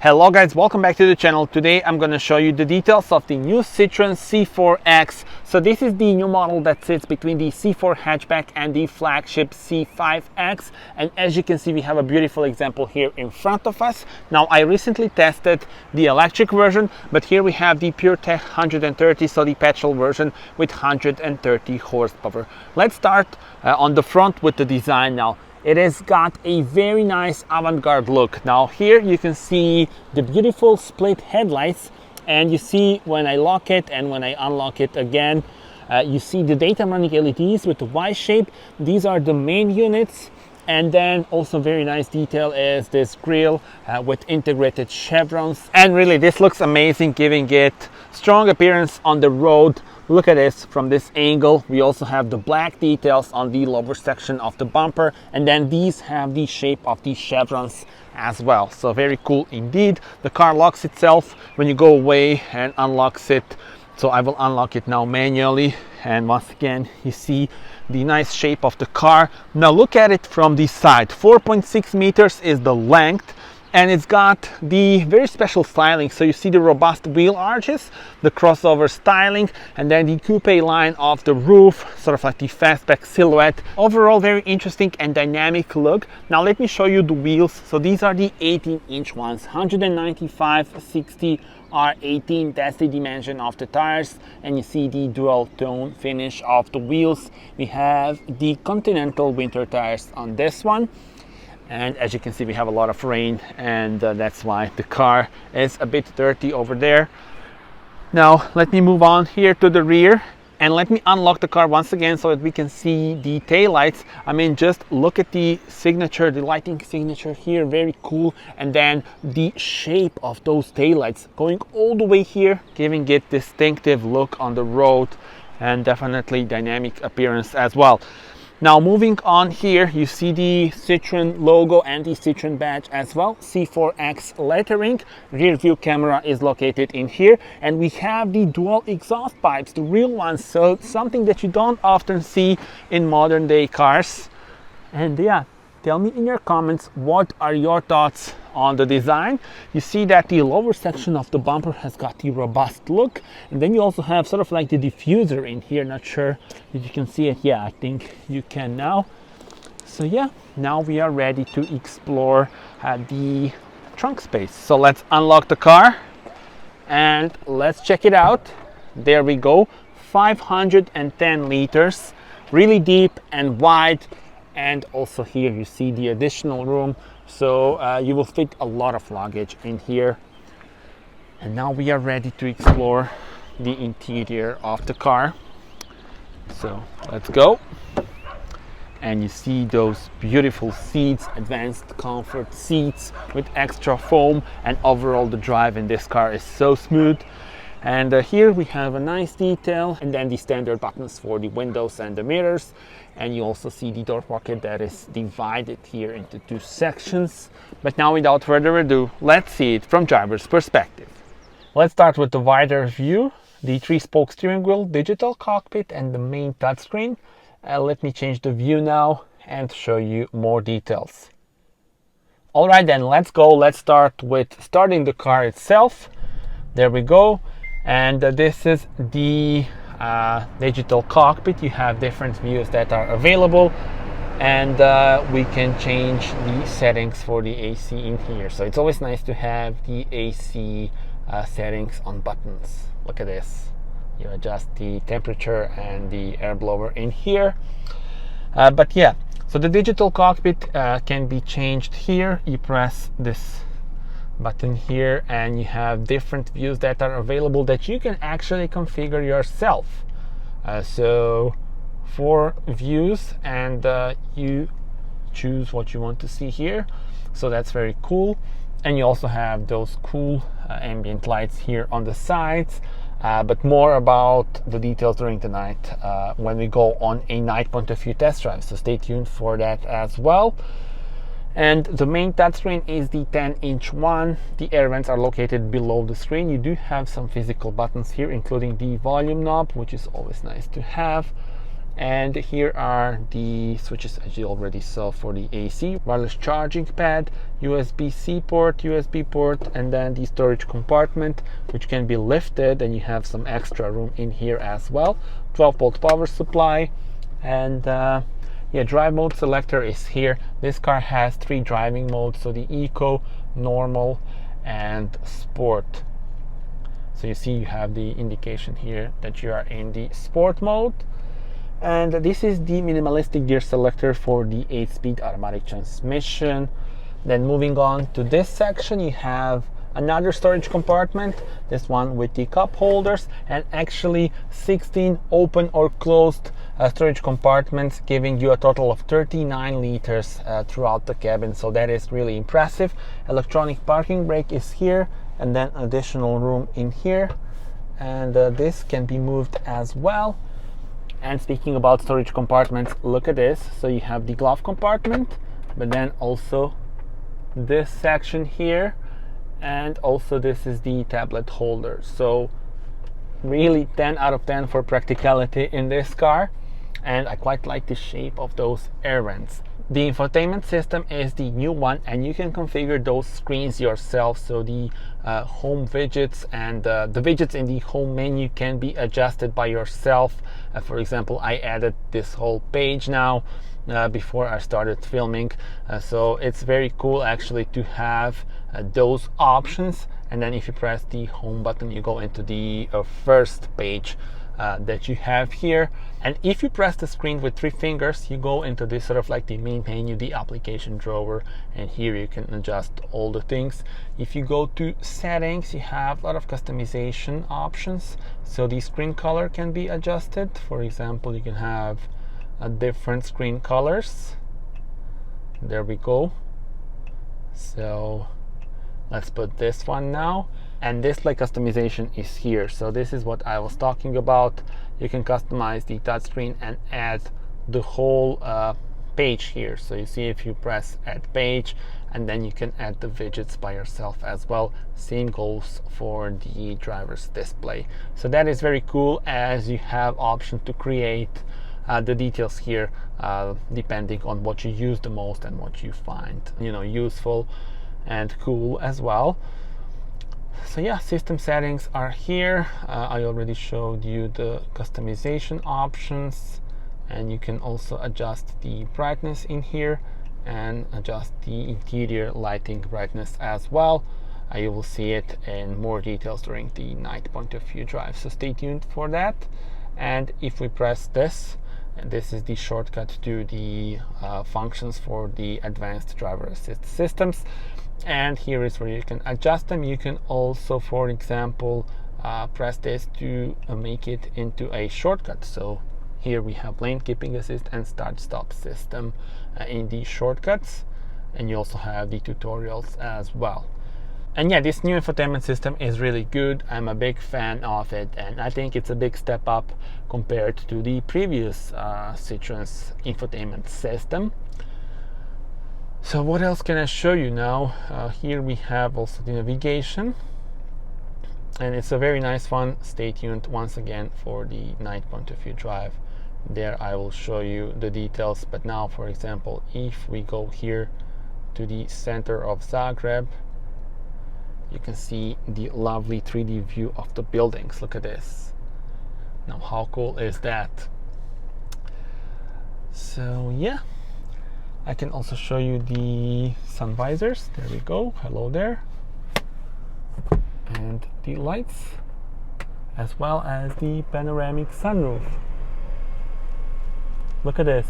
Hello guys, welcome back to the channel. Today I'm going to show you the details of the new CITROEN C4 X. So this is the new model that sits between the C4 hatchback and the flagship C5 X. And as you can see, we have a beautiful example here in front of us. Now I recently tested the electric version, but here we have the PureTech 130, so the petrol version with 130 horsepower. Let's start on the front with the design now. It has got a very nice avant-garde look. Now here you can see the beautiful split headlights, and you see when I lock it and when I unlock it again, you see the daytime running LEDs with the Y shape. These are the main units. And then also very nice detail is this grille with integrated chevrons. And really this looks amazing, giving it strong appearance on the road. Look at this from this angle. We also have the black details on the lower section of the bumper, and then these have the shape of the chevrons as well. So very cool indeed. The car locks itself when you go away and unlocks it. So I will unlock it now manually, and once again you see the nice shape of the car. Now look at it from the side. 4.6 meters is the length, and it's got the very special styling. So you see the robust wheel arches, the crossover styling, and then the coupe line of the roof, sort of like the fastback silhouette. Overall very interesting and dynamic look. Now let me show you the wheels. So these are the 18-inch ones, 195/60 R18, that's the dimension of the tires, and you see the dual tone finish of the wheels. We have the Continental winter tires on this one, and as you can see we have a lot of rain, and that's why the car is a bit dirty over there. Now let me move on here to the rear, and let me unlock the car once again so that we can see the taillights. I mean, just look at the signature, the lighting signature here, very cool. And then the shape of those taillights going all the way here, giving it distinctive look on the road, and definitely dynamic appearance as well. Now moving on here, you see the CITROEN logo and the CITROEN badge as well, C4 X lettering. Rear view camera is located in here, and we have the dual exhaust pipes, the real ones, so something that you don't often see in modern day cars. And yeah, tell me in your comments, what are your thoughts on the design? You see that the lower section of the bumper has got the robust look, and then you also have sort of like the diffuser in here. Not sure if you can see it. Yeah, I think you can now. So yeah, now we are ready to explore the trunk space. So let's unlock the car and let's check it out. There we go, 510 liters, really deep and wide. And also here you see the additional room, so you will fit a lot of luggage in here. And now we are ready to explore the interior of the car. So let's go. And you see those beautiful seats, advanced comfort seats with extra foam, and overall the drive in this car is so smooth. And here we have a nice detail, and then the standard buttons for the windows and the mirrors. And you also see the door pocket that is divided here into two sections. But now without further ado, let's see it from driver's perspective. Let's start with the wider view, the 3-spoke steering wheel, digital cockpit, and the main touchscreen. Let me change the view now and show you more details. All right then, let's go. Let's start with starting the car itself. There we go. And this is the digital cockpit. You have different views that are available, and we can change the settings for the AC in here. So it's always nice to have the AC settings on buttons. Look at this. You adjust the temperature and the air blower in here. But yeah, so the digital cockpit can be changed here. You press this button here and you have different views that are available that you can actually configure yourself. So 4 views, and you choose what you want to see here. So that's very cool. And you also have those cool ambient lights here on the sides, but more about the details during the night when we go on a night point of view test drive. So stay tuned for that as well. And the main touchscreen is the 10-inch one. The air vents are located below the screen. You do have some physical buttons here, including the volume knob, which is always nice to have. And here are the switches, as you already saw, for the AC, wireless charging pad, USB-C port, USB port, and then the storage compartment, which can be lifted, and you have some extra room in here as well. 12-volt power supply, and yeah, drive mode selector is here. This car has 3 driving modes, so the Eco, Normal, and Sport. So you see you have the indication here that you are in the Sport mode. And this is the minimalistic gear selector for the 8-speed automatic transmission. Then moving on to this section, you have another storage compartment, this one with the cup holders, and actually 16 open or closed storage compartments, giving you a total of 39 liters throughout the cabin. So that is really impressive. Electronic parking brake is here, and then additional room in here, and this can be moved as well. And speaking about storage compartments, look at this. So you have the glove compartment, but then also this section here, and also this is the tablet holder. So really 10 out of 10 for practicality in this car, and I quite like the shape of those air vents. The infotainment system is the new one, and you can configure those screens yourself. So the home widgets and the widgets in the home menu can be adjusted by yourself. For example, I added this whole page now before I started filming, so it's very cool actually to have those options. And then if you press the home button, you go into the first page that you have here. And if you press the screen with 3 fingers, you go into this sort of like the main menu, the application drawer, and here you can adjust all the things. If you go to settings, you have a lot of customization options. So the screen color can be adjusted. For example, you can have different screen colors. There we go. So let's put this one now. And display customization is here. So this is what I was talking about. You can customize the touchscreen and add the whole page here. So you see, if you press add page, and then you can add the widgets by yourself as well. Same goes for the driver's display. So that is very cool, as you have option to create the details here depending on what you use the most and what you find, you know, useful and cool as well. So yeah, system settings are here. I already showed you the customization options, and you can also adjust the brightness in here and adjust the interior lighting brightness as well. You will see it in more details during the night point of view drive, so stay tuned for that. And if we press this, and this is the shortcut to the functions for the advanced driver assist systems, and here is where you can adjust them. You can also, for example, press this to make it into a shortcut. So here we have lane keeping assist and start stop system in the shortcuts, and you also have the tutorials as well. And yeah, this new infotainment system is really good. I'm a big fan of it, and I think it's a big step up compared to the previous CITROEN's infotainment system. So what else can I show you now? Here we have also the navigation, and it's a very nice one. Stay tuned once again for the night point of view drive. There I will show you the details. But now, for example, if we go here to the center of Zagreb, you can see the lovely 3D view of the buildings. Look at this. Now, how cool is that? So yeah, I can also show you the sun visors. There we go. Hello there. And the lights, as well as the panoramic sunroof. Look at this.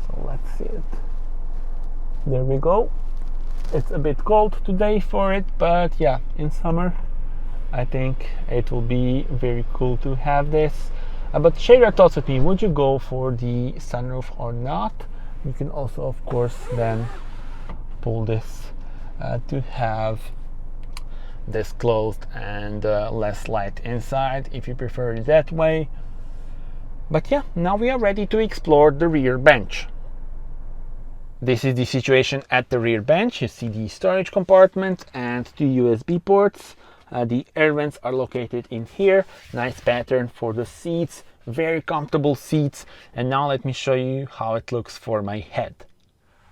So let's see it. There we go. It's a bit cold today for it, but yeah, in summer I think it will be very cool to have this. But share your thoughts with me. Would you go for the sunroof or not? You can also, of course, then pull this to have this closed and less light inside, if you prefer it that way. But yeah, now we are ready to explore the rear bench. This is the situation at the rear bench. You see the storage compartment and two USB ports. The air vents are located in here. Nice pattern for the seats, very comfortable seats. And now let me show you how it looks for my head.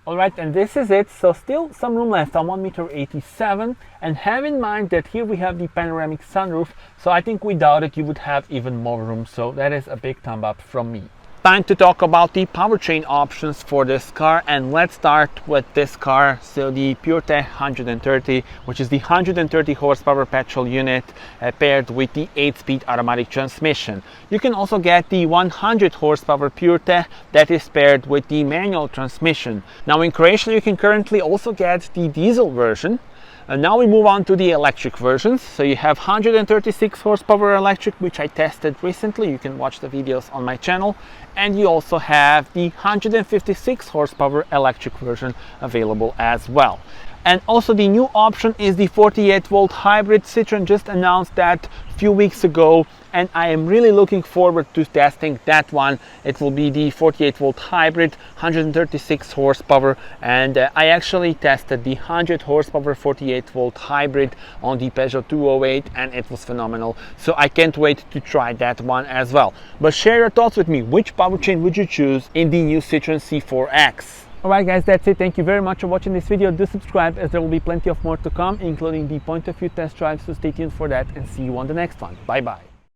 Alright, and this is it. So still some room left on 1.87 m, and have in mind that here we have the panoramic sunroof, so I think without it you would have even more room, so that is a big thumb up from me. Time to talk about the powertrain options for this car, and let's start with this car. So the PureTech 130, which is the 130 horsepower petrol unit paired with the 8-speed automatic transmission. You can also get the 100 horsepower PureTech that is paired with the manual transmission. Now in Croatia you can currently also get the diesel version. And now we move on to the electric versions. So you have 136 horsepower electric, which I tested recently. You can watch the videos on my channel. And you also have the 156 horsepower electric version available as well. And also the new option is the 48-volt hybrid. Citroën just announced that a few weeks ago, and I am really looking forward to testing that one. It will be the 48-volt hybrid, 136 horsepower, and I actually tested the 100 horsepower 48-volt hybrid on the Peugeot 208, and it was phenomenal. So I can't wait to try that one as well. But share your thoughts with me. Which powertrain would you choose in the new Citroën C4 X? Alright guys, that's it. Thank you very much for watching this video. Do subscribe, as there will be plenty of more to come, including the point of view test drive, so stay tuned for that and see you on the next one. Bye bye.